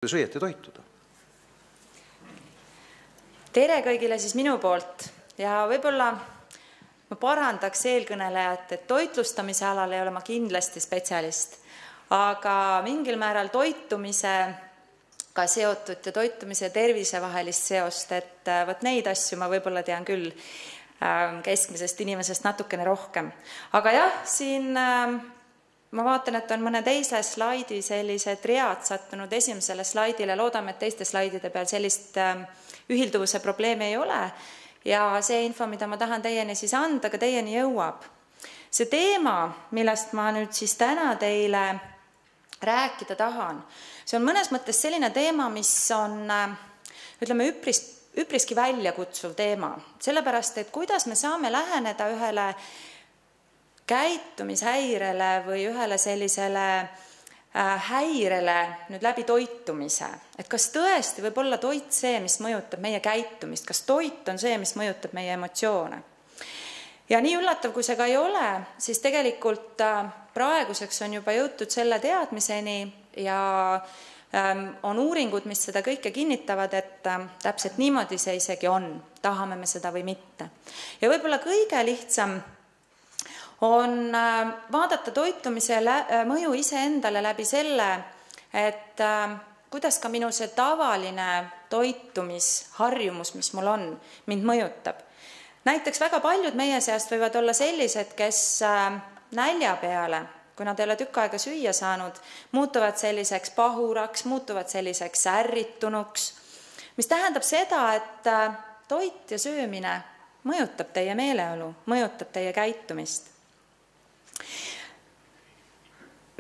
õieti toituda. Tere kõigile siis minu poolt ja võib-olla ma parandaks eelkõnelejat, et toitlustamise alal ei ole ma kindlasti spetsialist, aga mingil määral toitumisega seotud ja toitumise ja tervise vahelist seost, et võt neid asju ma võib-olla tean küll keskmisest inimesest natukene rohkem. Aga jah, siin ma vaatan, et on mõne teise slaidi sellised read sattunud esimesele slaidile. Loodame, et teiste slaidide peal sellist ühilduvuse probleemi ei ole. Ja see info, mida ma tahan teieni siis anda, ka teieni jõuab. See teema, millest ma nüüd siis täna teile rääkida tahan, see on mõnes mõttes selline teema, mis on, ütleme, üpriski väljakutsuv teema. Sellepärast, et kuidas me saame läheneda ühele käitumishäirele või ühele sellisele häirele nüüd läbi toitumise. Et kas tõesti võib olla toit see, mis mõjutab meie käitumist? Kas toit on see, mis mõjutab meie emotsioone? Ja nii üllatav, kui see ka ei ole, siis tegelikult praeguseks on juba jõutud selle teadmiseni ja on uuringud, mis seda kõike kinnitavad, et täpselt niimoodi see isegi on. Tahame me seda või mitte. Ja võib-olla kõige lihtsam on vaadata toitumise mõju iseendale läbi selle, et kuidas ka minu see tavaline toitumisharjumus, mis mul on, mind mõjutab. Näiteks väga paljud meie seast võivad olla sellised, kes nälja peale, kui nad ei ole tükk aega süüa saanud, muutuvad selliseks pahuraks, muutuvad selliseks ärritunuks, mis tähendab seda, et toit ja söömine mõjutab teie meeleolu, mõjutab teie käitumist.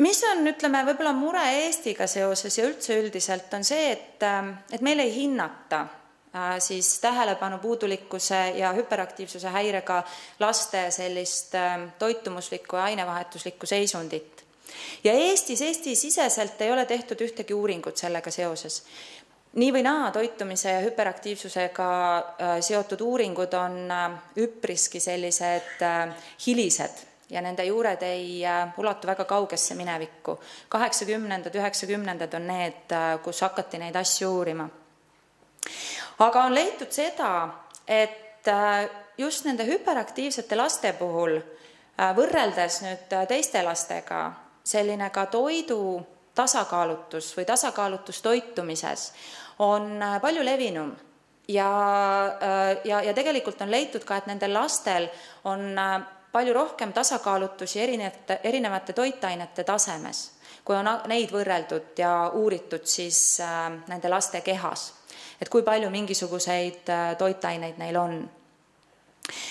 Mis on, ütleme, võib-olla mure Eestiga seoses ja üldse üldiselt on see, et meil ei hinnata siis tähelepanu puudulikkuse ja hüperaktiivsuse häirega laste sellist toitumuslikku ja ainevahetuslikku seisundit. Ja Eesti siseselt ei ole tehtud ühtegi uuringut sellega seoses. Nii või naa toitumise ja hüperaktiivsusega seotud uuringud on üpriski sellised hilised ja nende juured ei ulatu väga kaugesse minevikku. 80-ndad, 90-ndad on need, kus hakati neid asju uurima. Aga on leitud seda, et just nende hüperaktiivsete laste puhul võrreldes nüüd teiste lastega selline ka toidu tasakaalutus või tasakaalutus toitumises on palju levinum. Ja tegelikult on leitud ka, et nendel lastel on palju rohkem tasakaalutusi erinevate toitainete tasemes, kui on neid võrreldud ja uuritud siis nende laste kehas, et kui palju mingisuguseid toitaineid neil on.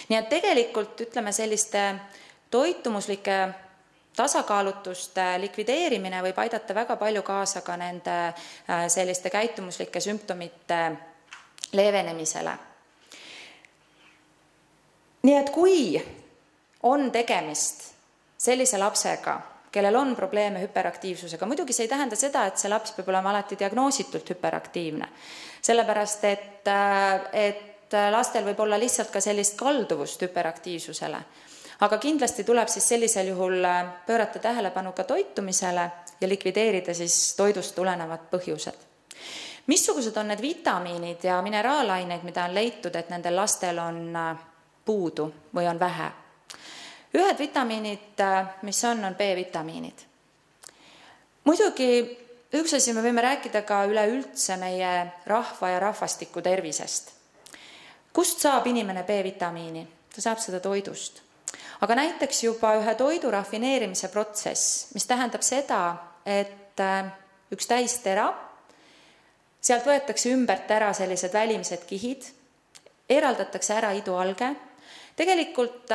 Nii et tegelikult, ütleme, selliste toitumuslike tasakaalutuste likvideerimine võib aidata väga palju kaasa ka nende selliste käitumuslike sümptomite leevenemisele. Nii et kui on tegemist sellise lapsega, kellel on probleeme hüperaktiivsusega. Muidugi see ei tähenda seda, et see laps peab olema alati diagnoositult hüperaktiivne. Sellepärast, et lastel võib olla lihtsalt ka sellist kalduvust hüperaktiivsusele. Aga kindlasti tuleb siis sellisel juhul pöörata tähelepanu ka toitumisele ja likvideerida siis toidust tulenevad põhjused. Missugused on need vitamiinid ja mineraalaineid, mida on leitud, et nendel lastel on puudu või on vähe? Ühed vitamiinid, mis on B-vitamiinid. Muidugi üks asi me võime rääkida ka üleüldse meie rahva ja rahvastiku tervisest. Kust saab inimene B-vitamiini? Ta saab seda toidust. Aga näiteks juba ühe toidu rafineerimise protsess, mis tähendab seda, et üks täistera, sealt võetakse ümbert ära sellised välimised kihid, eraldatakse ära idualge. Tegelikult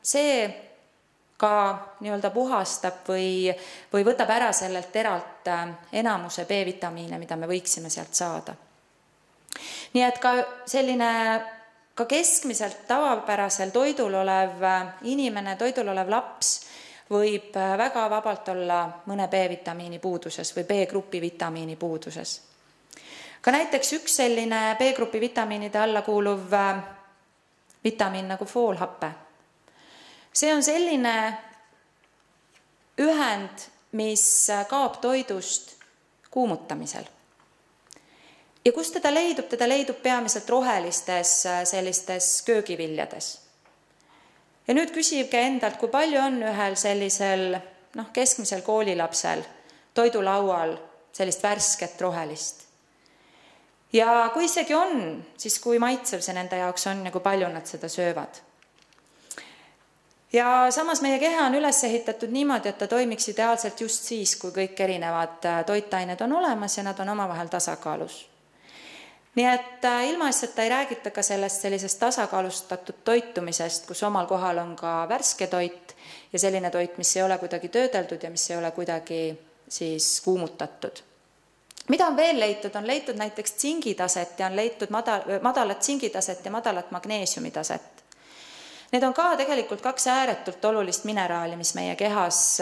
see ka nii-öelda puhastab või võtab ära sellelt teralt enamuse B-vitamiine, mida me võiksime sealt saada. Nii et ka selline ka keskmiselt tavapärasel toidul olev inimene, toidul olev laps võib väga vabalt olla mõne B-vitamiini puuduses või B-grupi vitamiini puuduses. Ka näiteks üks selline B-grupi vitamiinide alla kuuluv vitamiin nagu foolhappe. See on selline ühend, mis kaob toidust kuumutamisel. Ja kus teda leidub? Teda leidub peamiselt rohelistes sellistes köögiviljades. Ja nüüd küsige endalt, kui palju on ühel sellisel keskmisel koolilapsel toidulaual sellist värsket rohelist. Ja kui isegi on, siis kui maitsev see nende jaoks on ja kui palju nad seda söövad. Ja samas meie keha on üles ehitatud niimoodi, et ta toimiks ideaalselt just siis, kui kõik erinevad toitained on olemas ja nad on omavahel tasakaalus. Nii et ilma asjata ei räägita ka sellest sellisest tasakaalustatud toitumisest, kus omal kohal on ka värske toit ja selline toit, mis ei ole kuidagi töödeldud ja mis ei ole kuidagi siis kuumutatud. Mida on veel leitud? On leitud näiteks tsingitaset ja on leitud madalat tsingitaset ja madalat magneesiumitaset. Need on ka tegelikult 2 ääretult olulist mineraali, mis meie kehas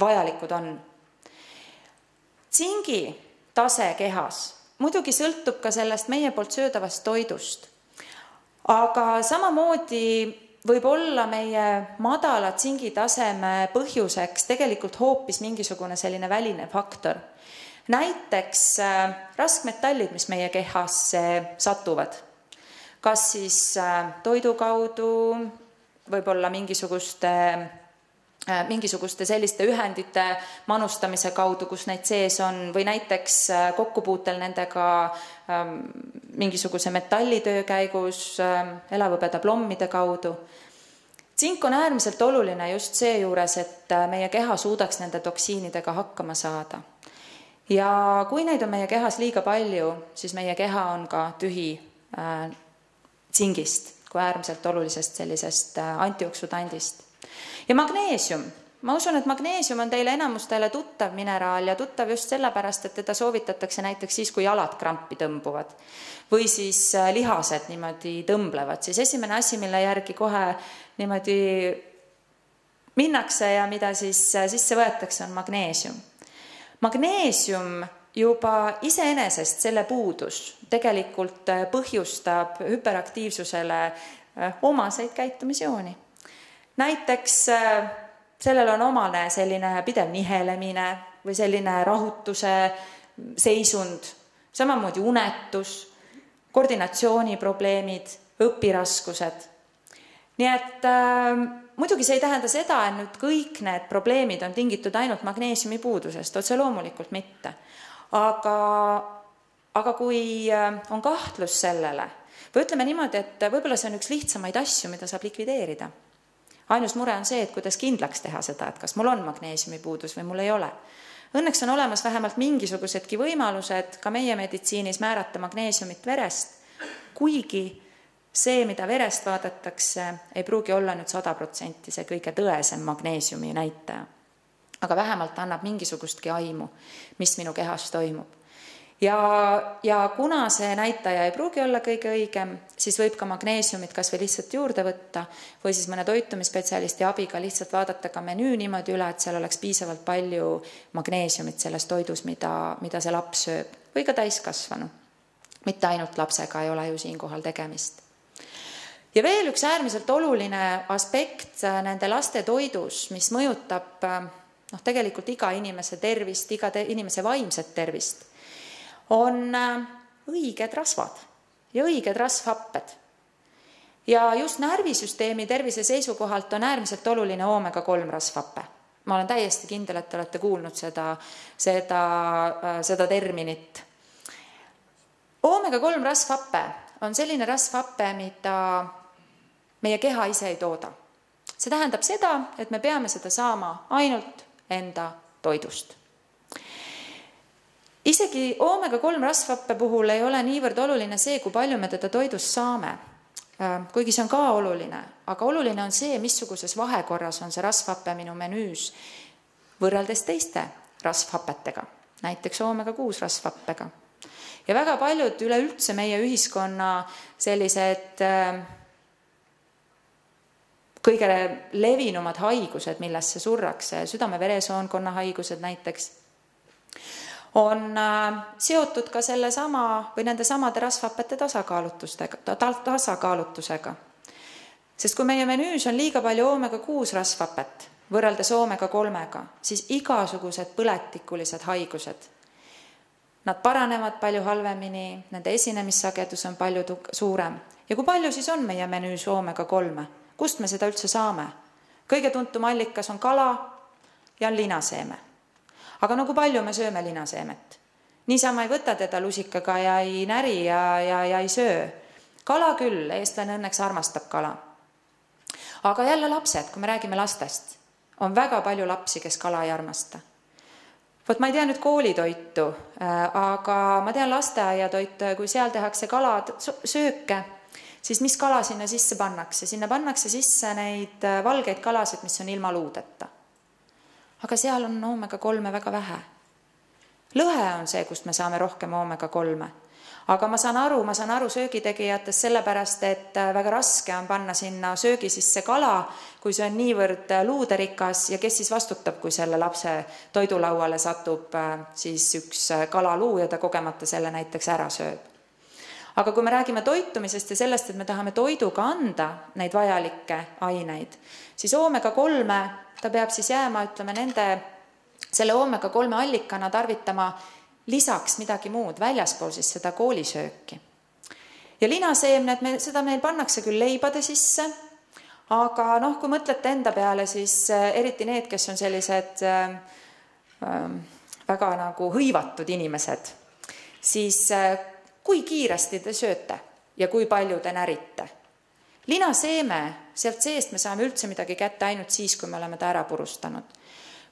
vajalikud on. Tsingi tase kehas muidugi sõltub ka sellest meie poolt söödavast toidust, aga samamoodi võib olla meie madala tsingitaseme põhjuseks tegelikult hoopis mingisugune selline väline faktor. Näiteks raskmetallid, mis meie kehasse satuvad. Kas siis toidu kaudu, võib-olla mingisuguste selliste ühendite manustamise kaudu, kus neid sees on, või näiteks kokkupuutel nendega mingisuguse metallitöö käigus, elavhõbeda plommide kaudu. Tsink on äärmiselt oluline just see juures, et meie keha suudaks nende toksiinidega hakkama saada. Ja kui neid on meie kehas liiga palju, siis meie keha on ka tühi tsingist kui äärmiselt olulisest sellisest antioksudandist. Ja magneesium. Ma usun, et magneesium on teile enamustele tuttav mineraal ja tuttav just sellepärast, et teda soovitatakse näiteks siis, kui jalad krampi tõmbuvad või siis lihased niimoodi tõmblevad. Siis esimene asi, mille järgi kohe niimoodi minnakse ja mida siis sisse võetakse, on magneesium. Magneesium juba iseenesest selle puudus tegelikult põhjustab hüperaktiivsusele omaseid käitumisjooni. Näiteks sellel on omane selline pidev nihelemine või selline rahutuse seisund, samamoodi unetus, koordinatsiooniprobleemid, õpiraskused. Nii et muidugi see ei tähenda seda, et nüüd kõik need probleemid on tingitud ainult magneesiumi puudusest, otse loomulikult mitte. Aga kui on kahtlus sellele, või ütleme niimoodi, et võib-olla see on üks lihtsamaid asju, mida saab likvideerida. Ainus mure on see, et kuidas kindlaks teha seda, et kas mul on magneesiumi puudus või mul ei ole. Õnneks on olemas vähemalt mingisugusedki võimalused ka meie meditsiinis määrata magneesiumit verest, kuigi see, mida verest vaadatakse, ei pruugi olla nüüd 100% see kõige tõesem magneesiumi näitaja. Aga vähemalt annab mingisugustki aimu, mis minu kehas toimub. Ja kuna see näitaja ei pruugi olla kõige õigem, siis võib ka magneesiumit kas või lihtsalt juurde võtta või siis mõne toitumisspetsialisti abiga lihtsalt vaadata ka menüü niimoodi üle, et seal oleks piisavalt palju magneesiumit selles toidus, mida see laps sööb või ka täiskasvanu. Mitte ainult lapsega ei ole ju siinkohal tegemist. Ja veel üks äärmiselt oluline aspekt nende laste toidus, mis mõjutab tegelikult iga inimese tervist, iga inimese vaimset tervist, on õiged rasvad ja õiged rasvhapped. Ja just närvisüsteemi tervise seisukohalt on äärmiselt oluline omega-3 rasvhappe. Ma olen täiesti kindel, et te olete kuulnud seda terminit. Omega-3 rasvhappe on selline rasvhappe, mida meie keha ise ei tooda. See tähendab seda, et me peame seda saama ainult enda toidust. Isegi omega-3 rasvhappe puhul ei ole niivõrd oluline see, kui palju me teda toidust saame. Kuigi see on ka oluline, aga oluline on see, missuguses vahekorras on see rasvhappe minu menüüs võrreldes teiste rasvhapetega, näiteks omega-6 rasvhappega. Ja väga paljud üleüldse meie ühiskonna sellised kõige levinumad haigused, millesse surrakse, südame-veresoonkonna haigused näiteks, on seotud ka või nende samade rasvhappete tasakaalutusega. Sest kui meie menüüs on liiga palju omega-6 rasvhapet võrreldes omega-3-ga, siis igasugused põletikulised haigused Nad paranevad palju halvemini, nende esinemissagedus on palju suurem. Ja kui palju siis on meie menüüs oomega-3? Kust me seda üldse saame? Kõige tuntum allikas on kala ja on linaseeme. Aga no kui palju me sööme linaseemet? Niisama ei võta teda lusikaga ja ei näri ja ei söö. Kala küll, eestlane õnneks armastab kala. Aga jälle lapsed, kui me räägime lastest, on väga palju lapsi, kes kala ei armasta. Vot ma ei tea nüüd koolitoitu, aga ma tean lasteaiatoitu, kui seal tehakse kalad sööke, siis mis kala sinna sisse pannakse? Sinna pannakse sisse neid valgeid kalasid, mis on ilma luudeta. Aga seal on oomega-3 väga vähe. Lõhe on see, kust me saame rohkem oomega-3. Aga ma saan aru söögitegijatest sellepärast, et väga raske on panna sinna söögi sisse kala, kui see on niivõrd luuderikas ja kes siis vastutab, kui selle lapse toidulauale satub siis üks kalaluu ja ta kogemata selle näiteks ära sööb. Aga kui me räägime toitumisest ja sellest, et me tahame toiduga anda neid vajalikke aineid, siis oomega-3 ta peab siis jääma, selle oomega-3 allikana tarvitama lisaks midagi muud, väljaspool siis seda koolisööki. Ja linaseemned, seda meil pannakse küll leibade sisse, aga kui mõtlete enda peale, siis eriti need, kes on sellised väga nagu hõivatud inimesed, siis kui kiiresti te sööte ja kui palju te närite. Linaseeme, sealt seest me saame üldse midagi kätte ainult siis, kui me oleme ta ära purustanud.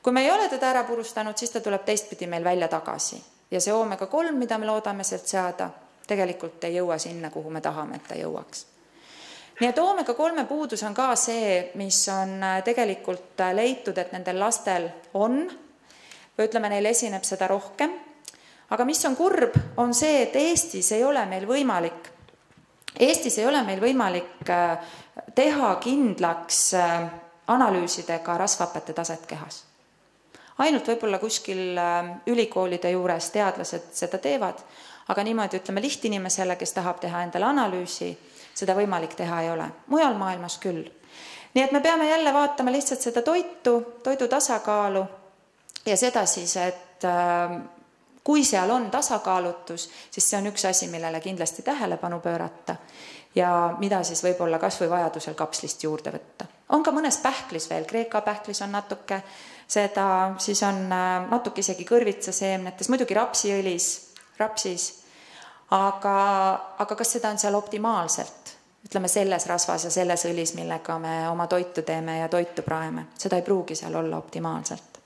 Kui me ei ole teda ära purustanud, siis ta tuleb teistpidi meil välja tagasi. Ja see oomega-3, mida me loodame sealt saada, tegelikult ei jõua sinna, kuhu me tahame, et ta jõuaks. Nii et oomega-3 puudus on ka see, mis on tegelikult leitud, et nendel lastel on, või ütleme, neil esineb seda rohkem. Aga mis on kurb, on see, et Eestis ei ole meil võimalik teha kindlaks analüüsidega rasvhapete taset kehas. Ainult võib-olla kuskil ülikoolide juures teadlased seda teevad, aga niimoodi ütleme lihtinimesele, kes tahab teha endale analüüsi, seda võimalik teha ei ole. Mujal maailmas küll. Nii et me peame jälle vaatama lihtsalt seda toidu tasakaalu ja seda siis, et kui seal on tasakaalutus, siis see on üks asi, millele kindlasti tähelepanu pöörata ja mida siis võib-olla kas või vajadusel kapslist juurde võtta. On ka mõnes pähklis veel, Kreeka pähklis on natuke seda, siis on natuke isegi kõrvitsaseemnetes, muidugi rapsis, aga kas seda on seal optimaalselt? Ütleme selles rasvas ja selles õlis, millega me oma toitu teeme ja toitu praeme. Seda ei pruugi seal olla optimaalselt.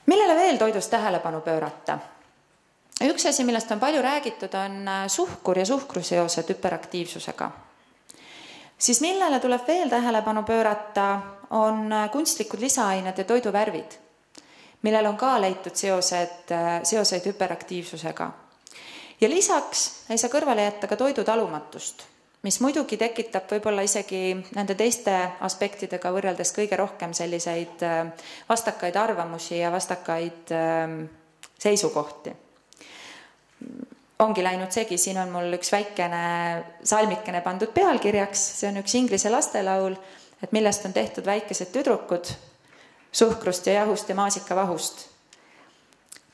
Millele veel toidust tähelepanu pöörata? Üks asi, millest on palju räägitud, on suhkur ja suhkruseosed hüperaktiivsusega. Siis millele tuleb veel tähelepanu pöörata, on kunstlikud lisaained ja toiduvärvid, millel on ka leitud seoseid hüperaktiivsusega. Ja lisaks ei saa kõrvale jätta ka toidutalumatust, mis muidugi tekitab võib-olla isegi nende teiste aspektidega võrreldes kõige rohkem selliseid vastakaid arvamusi ja vastakaid seisukohti. Ongi läinud segi, siin on mul üks väikene salmikene pandud pealkirjaks, see on üks inglise lastelaul, et millest on tehtud väikesed tüdrukud suhkrust ja jahust ja maasikavahust.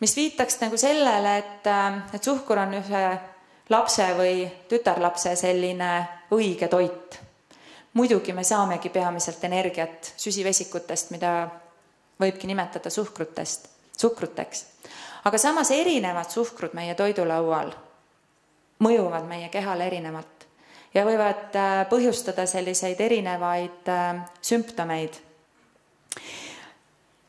Mis viitaks nagu sellele, et suhkur on ühe lapse või tütarlapse selline õige toit. Muidugi me saamegi peamiselt energiat süsivesikutest, mida võibki nimetada suhkruteks. Aga samas erinevad suhkrud meie toidulaual mõjuvad meie kehale erinevalt ja võivad põhjustada selliseid erinevaid sümptomeid.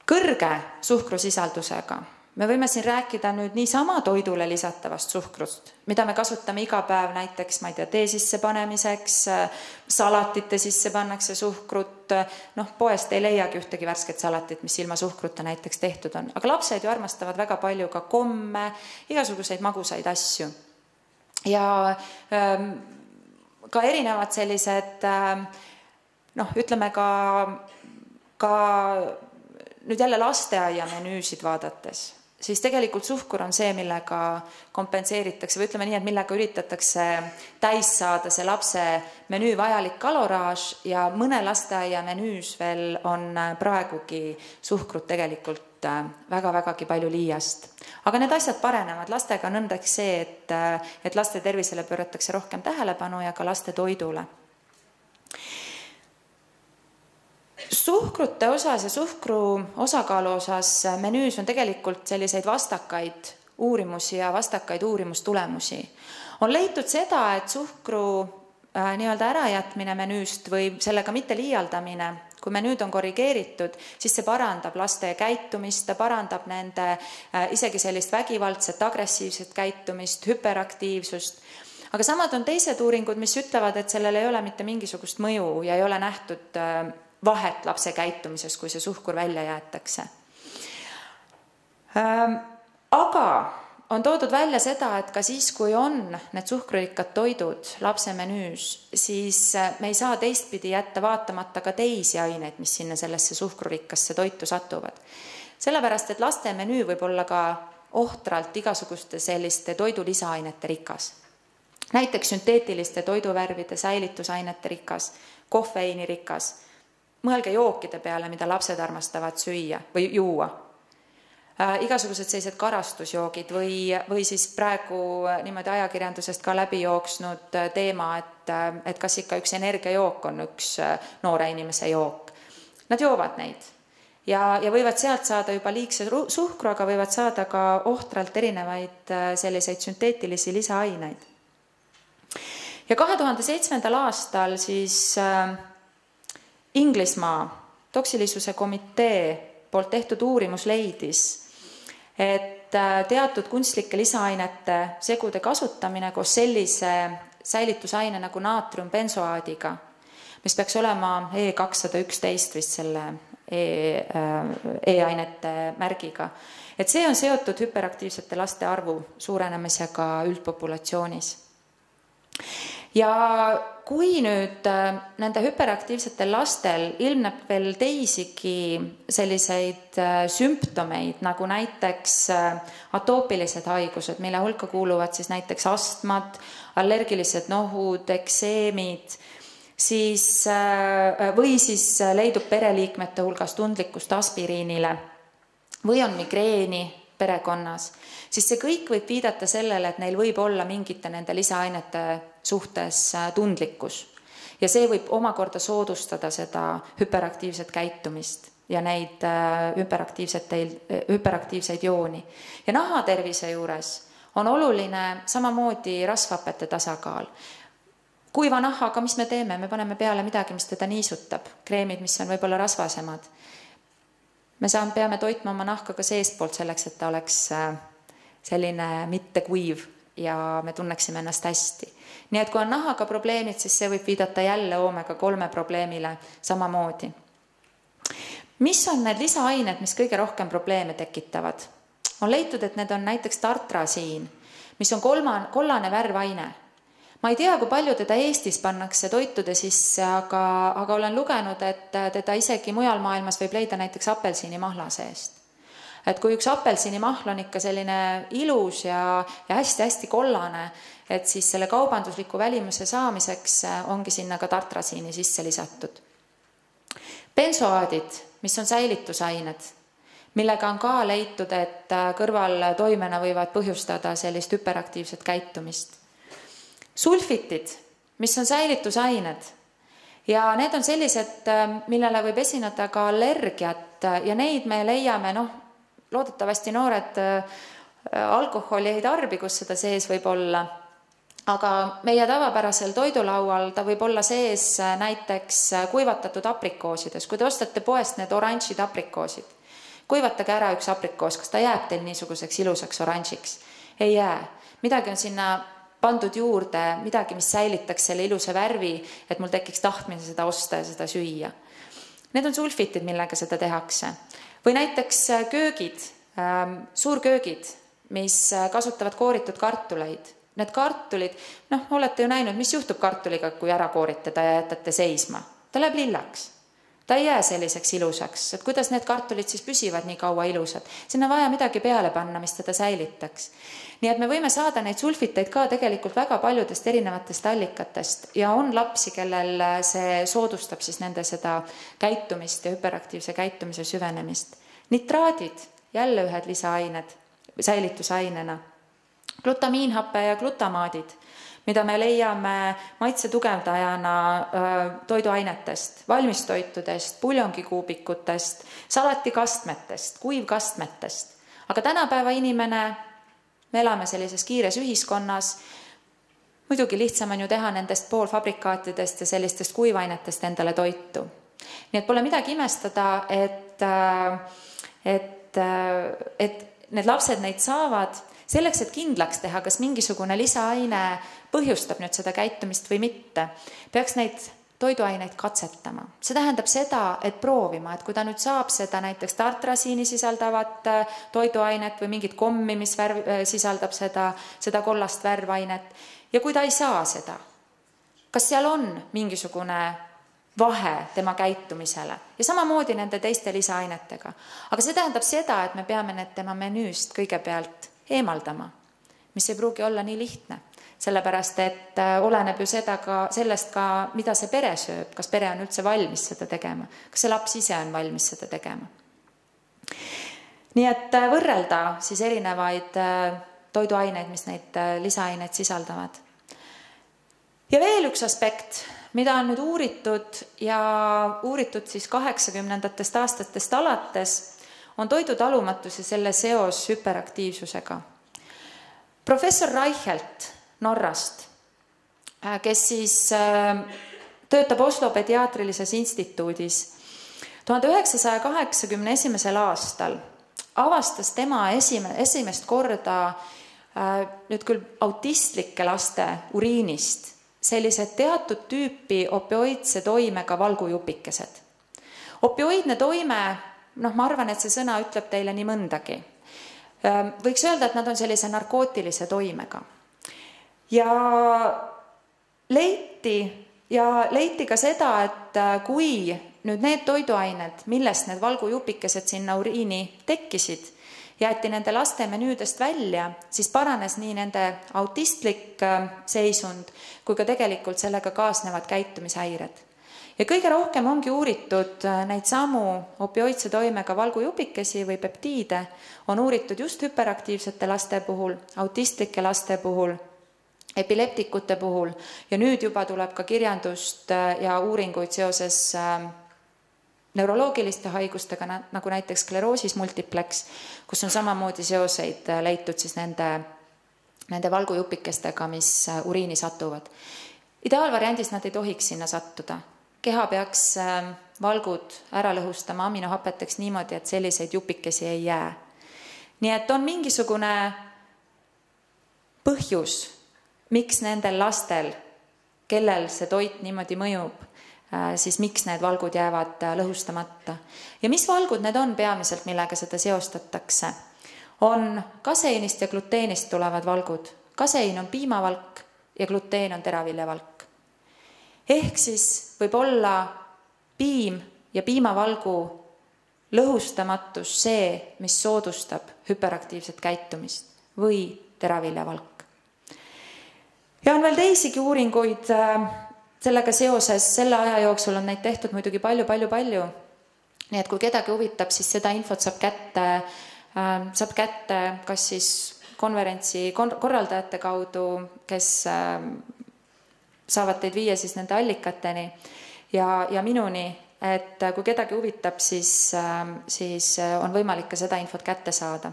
Kõrge suhkrusisaldusega me võime siin rääkida nüüd niisama toidule lisatavast suhkrust, mida me kasutame iga päev näiteks, tee sisse panemiseks, salatite sisse pannakse suhkrut, poest ei leiagi ühtegi värsket salatit, mis ilma suhkruta näiteks tehtud on. Aga lapsed ju armastavad väga palju ka komme, igasuguseid magusaid asju. Ja ka erinevad sellised, ütleme ka nüüd jälle lasteaia menüüsid vaadates, siis tegelikult suhkur on see, millega kompenseeritakse või ütleme nii, et millega üritatakse täis saada see lapse menüü vajalik kaloraaž ja mõne lasteaia menüüs veel on praegugi suhkrut tegelikult väga-vägagi palju liiast. Aga need asjad parenevad, lastega on õnneks see, et laste tervisele pööratakse rohkem tähelepanu ja ka laste toidule. Suhkrute osas ja suhkru osakaalu osas menüüs on tegelikult selliseid vastakaid uurimusi ja vastakaid uurimustulemusi. On leitud seda, et suhkru nii-öelda ärajätmine menüüst või sellega mitte liialdamine, kui menüüd on korrigeeritud, siis see parandab laste käitumist, ta parandab nende isegi sellist vägivaldset, agressiivset käitumist, hüperaktiivsust. Aga samad on teised uuringud, mis ütlevad, et sellel ei ole mitte mingisugust mõju ja ei ole nähtud vahet lapse käitumises, kui see suhkur välja jäetakse. Aga on toodud välja seda, et ka siis, kui on need suhkrurikkad toidud lapse menüüs, siis me ei saa teistpidi jätta vaatamata ka teisi aineid, mis sinna sellesse suhkrurikkasse toitu satuvad. Sellepärast, et laste menüü võib olla ka ohtralt igasuguste selliste toidu lisaainete rikas. Näiteks sünteetiliste toiduvärvide säilitusainete rikas, kofeiini rikas. Mõelge jookide peale, mida lapsed armastavad süüa või juua. Igasugused sellised karastusjoogid või siis praegu niimoodi ajakirjandusest ka läbi jooksnud teema, et kas ikka üks energiajook on üks noore inimese jook. Nad joovad neid ja võivad sealt saada juba liigse suhkru, aga võivad saada ka ohtralt erinevaid selliseid sünteetilisi lisaaineid. Ja 2007. aastal siis Inglismaa toksilisuse komitee poolt tehtud uurimus leidis, et teatud kunstlike lisaainete segude kasutamine koos sellise säilitusaine nagu naatriumbensoaadiga, mis peaks olema E211 vist selle E-ainete märgiga, et see on seotud hüperaktiivsete laste arvu suurenemisega üldpopulatsioonis. Ja kui nüüd nende hüperaktiivsetel lastel ilmneb veel teisigi selliseid sümptomeid, nagu näiteks atoopilised haigused, mille hulka kuuluvad siis näiteks astmad, allergilised nohud, ekseemid, või siis leidub pereliikmete hulgas tundlikkust aspiriinile või on migreeni perekonnas, siis see kõik võib viidata sellele, et neil võib olla mingite nende lisaainete suhtes tundlikkus. Ja see võib omakorda soodustada seda hüperaktiivset käitumist ja neid hüperaktiivseid jooni. Ja nahatervise juures on oluline samamoodi rasvhapete tasakaal. Kuiva nahaga, mis me teeme? Me paneme peale midagi, mis teda niisutab. Kreemid, mis on võib-olla rasvasemad. Me peame toitma oma nahka ka seestpoolt selleks, et ta oleks selline mitte kuiv ja me tunneksime ennast hästi. Nii et kui on nahaga probleemid, siis see võib viidata jälle oomega 3 probleemile samamoodi. Mis on need lisaained, mis kõige rohkem probleeme tekitavad? On leitud, et need on näiteks tartrasiin, mis on kollane värvaine. Ma ei tea, kui palju teda Eestis pannakse toitude sisse, aga olen lugenud, et teda isegi mujal maailmas võib leida näiteks apelsiinimahla seest. Et kui üks apelsiinimahl on ikka selline ilus ja hästi-hästi kollane, et siis selle kaubandusliku välimuse saamiseks ongi sinna ka tartrasiini sisse lisatud. Bensoaadid, mis on säilitusained, millega on ka leitud, et kõrvaltoimena võivad põhjustada sellist hüperaktiivset käitumist. Sulfitid, mis on säilitusained ja need on sellised, millele võib esineda ka allergiat ja neid me leiame, loodetavasti noored alkoholi ei tarbi, kus seda sees võib olla, aga meie tavapärasel toidulaual ta võib olla sees näiteks kuivatatud aprikoosides. Kui te ostate poest need oranžid aprikoosid, kuivatage ära üks aprikoos, kas ta jääb teil niisuguseks ilusaks oranžiks? Ei jää. Midagi on sinna pandud juurde, midagi, mis säilitaks selle ilusa värvi, et mul tekiks tahtmine seda osta ja seda süüa. Need on sulfitid, millega seda tehakse. Või näiteks köögid, suurköögid, mis kasutavad kooritud kartuleid. Need kartulid, olete ju näinud, mis juhtub kartuliga, kui ära kooritada ja jätate seisma. Ta läheb lillaks. Ta ei jää selliseks ilusaks, et kuidas need kartulid siis püsivad nii kaua ilusad. Sinna vaja midagi peale panna, mis teda säilitaks. Nii et me võime saada neid sulfiteid ka tegelikult väga paljudest erinevatest allikatest ja on lapsi, kellel see soodustab siis nende seda käitumist ja hüperaktiivse käitumise süvenemist. Nitraadid, jälle ühed lisaained säilitusainena. Glutamiinhappe ja glutamaadid, mida me leiame maitse tugevdajana toiduainetest, valmistoitudest, puljongikuubikutest, salatikastmetest, kuivkastmetest. Aga tänapäeva inimene, me elame sellises kiires ühiskonnas, muidugi lihtsam on ju teha nendest poolfabrikaatidest ja sellistest kuivainetest endale toitu. Nii et pole midagi imestada, et need lapsed neid saavad selleks, et kindlaks teha, kas mingisugune lisaaine põhjustab nüüd seda käitumist või mitte, peaks neid toiduaineid katsetama. See tähendab seda, et proovima, et kui ta nüüd saab seda näiteks tartrasiini sisaldavat toiduainet või mingit kommi, mis sisaldab seda kollast värvainet, ja kui ta ei saa seda, kas seal on mingisugune vahe tema käitumisele ja samamoodi nende teiste lisaainetega. Aga see tähendab seda, et me peame need tema menüüst kõigepealt eemaldama, mis ei pruugi olla nii lihtne, sellepärast et oleneb ju sellest ka, mida see pere sööb, kas pere on üldse valmis seda tegema, kas see laps ise on valmis seda tegema. Nii et võrrelda siis erinevaid toiduaineid, mis neid lisaaineid sisaldavad. Ja veel üks aspekt, mida on nüüd uuritud siis 80-ndatest aastatest alates, on toidu talumatus ja selle seos hüperaktiivsusega. Professor Reichelt Norrast, kes siis töötab Oslo pediaatrilises instituudis, 1981. aastal avastas tema esimest korda nüüd küll autistlike laste uriinist sellised teatud tüüpi opioidse toimega valgujupikesed. Opioidne toime, ma arvan, et see sõna ütleb teile nii mõndagi. Võiks öelda, et nad on sellise narkootilise toimega. Ja leiti ka seda, et kui nüüd need toiduained, millest need valgujupikesed sinna uriini tekkisid, jäeti nende laste menüüdest välja, siis paranes nii nende autistlik seisund, kui ka tegelikult sellega kaasnevad käitumishäired. Ja kõige rohkem ongi uuritud neid samu opioidse toimega valgujupikesi või peptiide, on uuritud just hüperaktiivsete laste puhul, autistlike laste puhul, epileptikute puhul ja nüüd juba tuleb ka kirjandust ja uuringuid seoses neuroloogiliste haigustega, nagu näiteks skleroosis multiplex, kus on samamoodi seoseid leitud siis nende valgujupikestega, mis uriini satuvad. Ideaalvariandis nad ei tohiks sinna sattuda. Keha peaks valgud ära lõhustama aminohapeteks niimoodi, et selliseid jupikesi ei jää. Nii et on mingisugune põhjus, miks nendel lastel, kellel see toit niimoodi mõjub, siis miks need valgud jäävad lõhustamata. Ja mis valgud need on peamiselt, millega seda seostatakse? On kaseinist ja gluteenist tulevad valgud. Kasein on piimavalk ja gluteen on teraviljavalk. Ehk siis võib olla piim ja piimavalgu lõhustamatus see, mis soodustab hüperaktiivset käitumist või teraviljavalk. Ja on veel teisigi uuringuid sellega seoses, selle aja jooksul on neid tehtud muidugi palju. Nii et kui kedagi huvitab, siis seda infot saab kätte kas siis konverentsi korraldajate kaudu, kes saavad teid viia siis nende allikateni ja minuni, et kui kedagi huvitab, siis on võimalik ka seda infot kätte saada.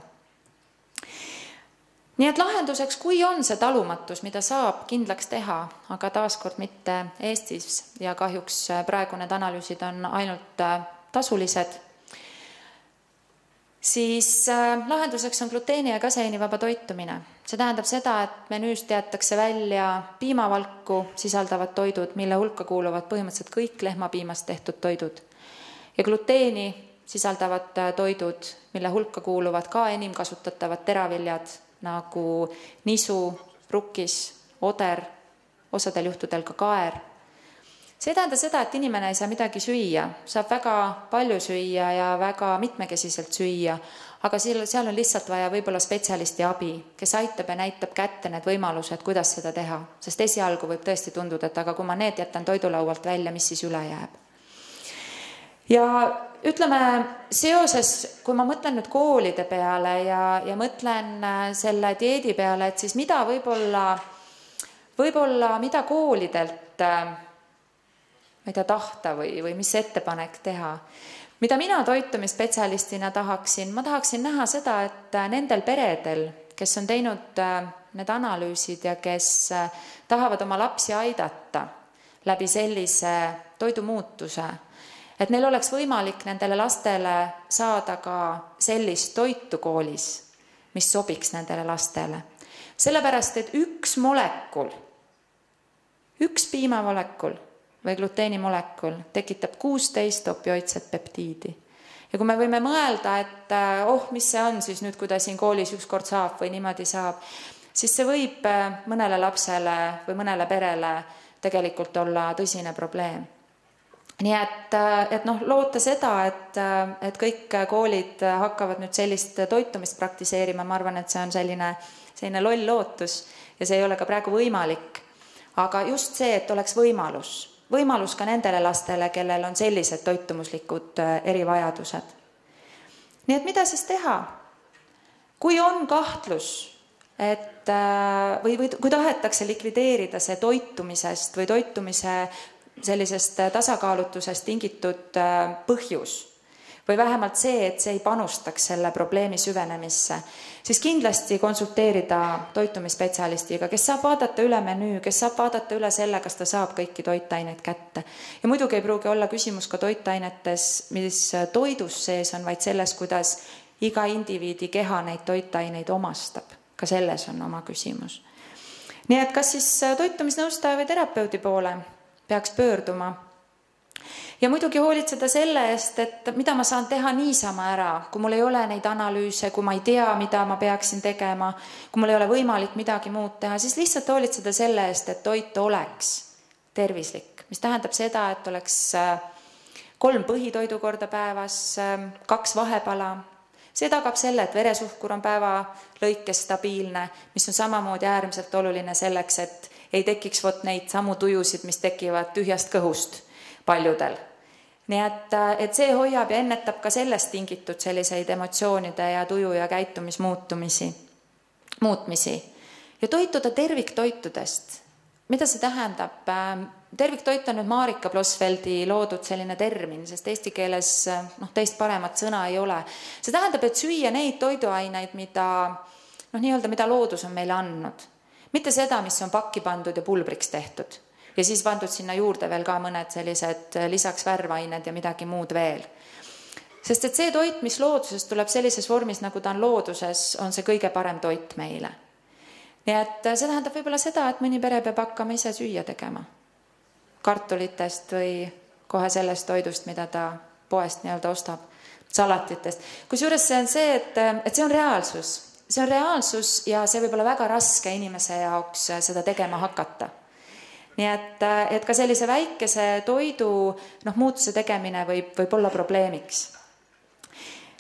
Nii et lahenduseks, kui on see talumatus, mida saab kindlaks teha, aga taaskord mitte Eestis ja kahjuks praegu need analüüsid on ainult tasulised, siis lahenduseks on gluteeni ja kaseinivaba toitumine. See tähendab seda, et menüüst jäetakse välja piimavalku sisaldavad toidud, mille hulka kuuluvad põhimõtteliselt kõik lehmapiimast tehtud toidud. Ja gluteeni sisaldavad toidud, mille hulka kuuluvad ka enim kasutatavad teraviljad, nagu nisu, rukkis, oder, osadel juhtudel ka kaer. See ei tähenda seda, et inimene ei saa midagi süüa, saab väga palju süüa ja väga mitmekesiselt süüa, aga seal on lihtsalt vaja võib-olla spetsialisti abi, kes aitab ja näitab kätte need võimalused, kuidas seda teha, sest esialgu võib tõesti tunduda, et aga kui ma need jätan toidulaualt välja, mis siis üle jääb. Ja ütleme, seoses, kui ma mõtlen nüüd koolide peale ja mõtlen selle dieedi peale, et siis mida võib-olla mida koolidelt ma ei tea, tahta või mis ettepanek teha. Mida mina toitumisspetsialistina tahaksin? Ma tahaksin näha seda, et nendel peredel, kes on teinud need analüüsid ja kes tahavad oma lapsi aidata läbi sellise toidumuutuse, et neil oleks võimalik nendele lastele saada ka sellist toitu koolis, mis sobiks nendele lastele. Sellepärast, et üks piimamolekul või gluteenimolekul tekitab 16 opioidset peptiidi. Ja kui me võime mõelda, et mis see on siis nüüd, kui ta siin koolis ükskord saab või niimoodi saab, siis see võib mõnele lapsele või mõnele perele tegelikult olla tõsine probleem. Nii et loota seda, et kõik koolid hakkavad nüüd sellist toitumist praktiseerima, ma arvan, et see on selline loll lootus ja see ei ole ka praegu võimalik. Aga just see, et oleks võimalus ka nendele lastele, kellel on sellised toitumuslikud erivajadused. Nii et mida siis teha? Kui on kahtlus, või kui tahetakse likvideerida see toitumisest või toitumise sellisest tasakaalutusest tingitud põhjus või vähemalt see, et see ei panustaks selle probleemi süvenemisse, siis kindlasti konsulteerida toitumisspetsialistiga, kes saab vaadata üle menüü, kes saab vaadata üle selle, kas ta saab kõiki toitaineid kätte. Ja muidugi ei pruugi olla küsimus ka toitainetes, mis toidus sees on, vaid selles, kuidas iga indiviidi keha neid toitaineid omastab. Ka selles on oma küsimus. Nii et kas siis toitumisnõustaja või terapeudi poole peaks pöörduma. Ja muidugi hoolitseda selle eest, et mida ma saan teha niisama ära, kui mul ei ole neid analüüse, kui ma ei tea, mida ma peaksin tegema, kui mul ei ole võimalik midagi muud teha, siis lihtsalt hoolitseda selle eest, et toit oleks tervislik, mis tähendab seda, et oleks 3 põhitoidu korda päevas, 2 vahepala. See tagab selle, et veresuhkur on päeva lõikes stabiilne, mis on samamoodi äärmiselt oluline selleks, et ei tekiks neid samu tujusid, mis tekivad tühjast kõhust paljudel. Nii et see hoiab ja ennetab ka sellest tingitud selliseid emotsioonide ja tuju ja käitumismuutmisi. Ja toituda terviktoitudest. Mida see tähendab? Terviktoit on nüüd Marika Blosfeldi loodud selline termin, sest eesti keeles teist paremat sõna ei ole. See tähendab, et süüa neid toiduaineid, mida loodus on meile andnud. Mitte seda, mis on pakki pandud ja pulbriks tehtud. Ja siis pandud sinna juurde veel ka mõned sellised lisaks värvained ja midagi muud veel. Sest et see toit, mis loodusest tuleb sellises vormis, nagu ta on looduses, on see kõige parem toit meile. Nii et see tähendab võib-olla seda, et mõni pere peab hakkama ise süüa tegema. Kartulitest või kohe sellest toidust, mida ta poest ostab, salatitest. Kusjuures see on see, et see on reaalsus. See on reaalsus ja see võib olla väga raske inimese jaoks seda tegema hakata. Nii et ka sellise väikese toidu muutuse tegemine võib olla probleemiks.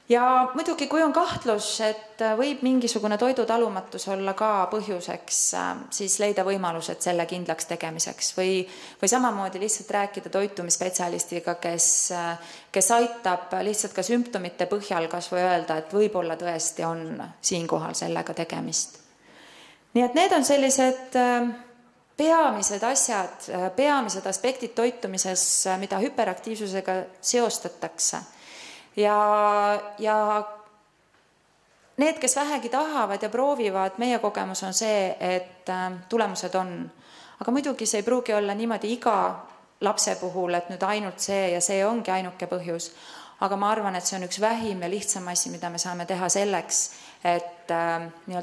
Ja muidugi, kui on kahtlus, et võib mingisugune toidutalumatus olla ka põhjuseks, siis leida võimalused selle kindlaks tegemiseks või samamoodi lihtsalt rääkida toitumisspetsialistiga, kes aitab lihtsalt ka sümptomite põhjal kas või öelda, et võib-olla tõesti on siinkohal sellega tegemist. Nii et need on sellised peamised asjad, peamised aspektid toitumises, mida hüperaktiivsusega seostatakse. Ja need, kes vähegi tahavad ja proovivad, meie kogemus on see, et tulemused on. Aga muidugi see ei pruugi olla niimoodi iga lapse puhul, et nüüd ainult see ja see ongi ainuke põhjus. Aga ma arvan, et see on üks vähim ja lihtsam asi, mida me saame teha selleks, et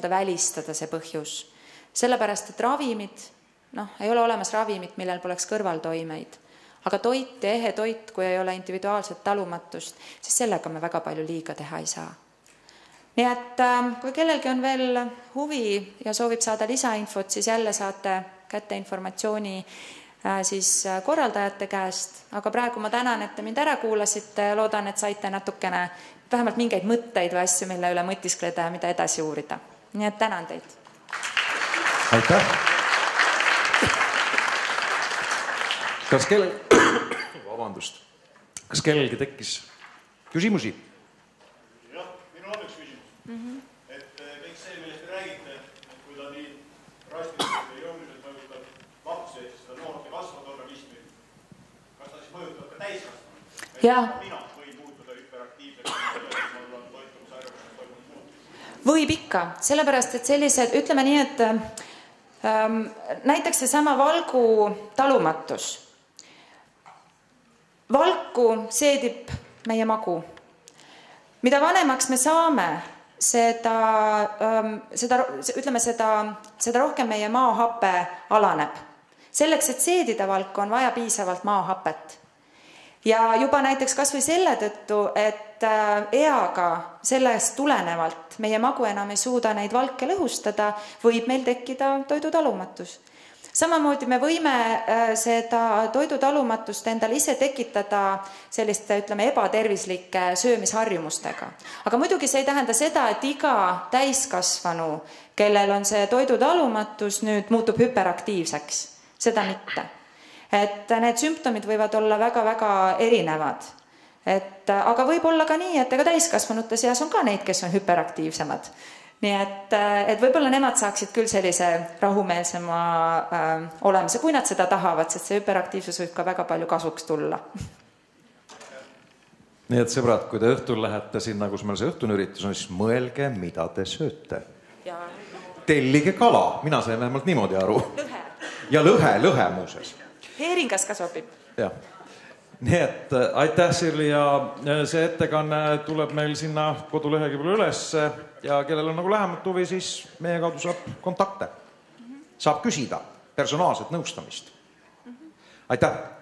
välistada see põhjus. Sellepärast, et ravimid, ei ole olemas ravimit, millel poleks kõrvaltoimeid. Aga toit ja ehe toit, kui ei ole individuaalset talumatust, siis sellega me väga palju liiga teha ei saa. Nii et kui kellelgi on veel huvi ja soovib saada lisainfot, siis jälle saate kätte informatsiooni siis korraldajate käest. Aga praegu ma tänan, et te mind ära kuulasite ja loodan, et saite natukene vähemalt mingeid mõtteid või asju, mille üle mõtiskleda ja mida edasi uurida. Nii et tänan teid. Aitäh! Kas Kas kellelgi tekkis küsimusi? Jah, minul on üks küsimus. Et kõik see, millest te räägite, et kui ta nii drastiliselt ja jõuliselt mõjutab lapsi, et seda noort ja kasvavad organismi, kas ta siis mõjutab ka täiskasvanud? Jaa. Mina võin muutuda hüperaktiivseks, et mul on toitumisharjumused toimunud muutus. Võib ikka, sellepärast, et sellised, ütleme nii, et näiteks seesama valgu talumatus. Valku seedib meie magu. Mida vanemaks me saame, seda rohkem meie maahappe alaneb. Selleks, et seedida valku, on vaja piisavalt maahapet. Ja juba näiteks kas või selle tõttu, et eaga sellest tulenevalt meie magu enam ei suuda neid valke lõhustada, võib meil tekkida toidutalumatus. Samamoodi me võime seda toidutalumatust endale ise tekitada selliste, ütleme, ebatervislike söömisharjumustega. Aga muidugi see ei tähenda seda, et iga täiskasvanu, kellel on see toidutalumatus, nüüd muutub hüperaktiivseks. Seda mitte. Et need sümptomid võivad olla väga-väga erinevad. Aga võib olla ka nii, et ega täiskasvanute seas on ka neid, kes on hüperaktiivsemad. Nii et võib-olla nemad saaksid küll sellise rahumeelsema olemise, kui nad seda tahavad, sest see hüperaktiivsus võib ka väga palju kasuks tulla. Nii et sõbrad, kui te õhtul lähete sinna, kus meil see õhtune üritus on, siis mõelge, mida te sööte. Ja Tellige kala, mina sain vähemalt niimoodi aru. lõhe. Ja lõhe muuses. Heeringas ka sobib. Jah. Nii et aitäh, Sirli, ja see ettekanne tuleb meil sinna kodulehegi peale üles ja kellel on nagu lähemat huvi, siis meie kaudu saab kontakte. Saab küsida personaalset nõustamist. Aitäh!